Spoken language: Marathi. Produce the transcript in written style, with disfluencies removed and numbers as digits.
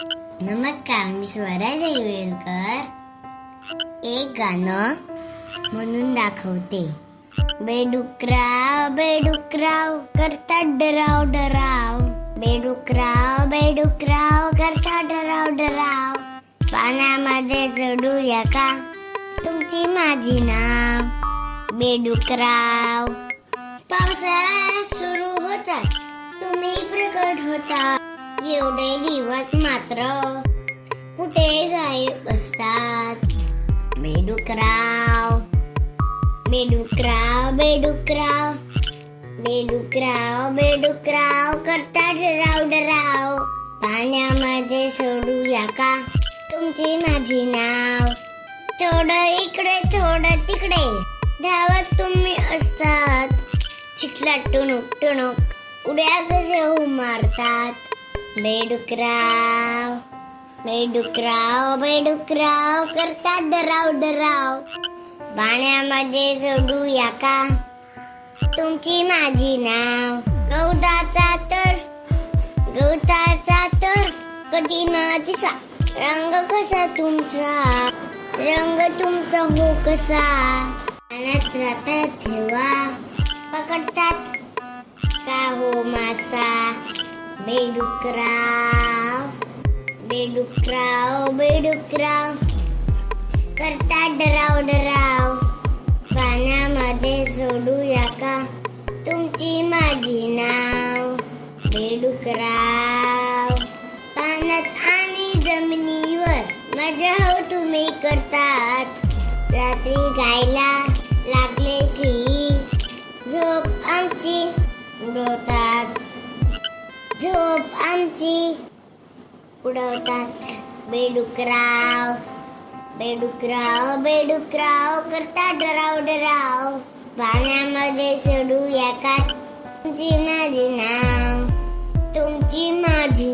नमस्कार, मी स्वरा देवेलकर. एक गाणं म्हणून दाखवते. बेडुकराव बेडुकराव करता डराव डराव, बेडुकराव बेडुकराव करता डराव डराव. पाण्यामध्ये सोडूया का तुमची माझी नाव. बेडुकराव पावसाळा सुरू होता, तुम्ही प्रकट होता. एवढे दिवस मात्र कुठे गायब असतात. बेडुकराव बेडुकराव बेडुकराव बेडुकराव बेडुकराव करता डराव डराव. पाण्यामध्ये सोडूया का तुमची माझी नाव. थोडं इकडे थोडं तिकडे धावत तुम्ही असतात. चिखलात टुणूक टुणूक उड्या कसे मारतात. बेडुकराव बेडुकराव बेडुकराव करता डराव डराव. पाण्यामध्ये सोडूया का तुमची माझी नाव. गवताचा तर कधी मातीचा रंग कसा तुमचा, रंग तुमचा हो कसा. पाण्यात राहतात ठेवा पकडतात का हो मासा. बेडुकराव बेडुकराव बेडुकराव करता डराव डराव. पाण्यामध्ये सोडूया का तुमची माझी नाव. बेडुकराव पाण्यात आणि जमिनीवर मजा हो तुम्ही करतात. रात्री गायला लागले की झोप आमची उडवतात, झोप आमची उडवतात. बेडुकराव बेडुकराव बेडुकराव करता डराव डराव. पाण्यामध्ये सोडूया का तुमची माझी नाव, तुमची माझी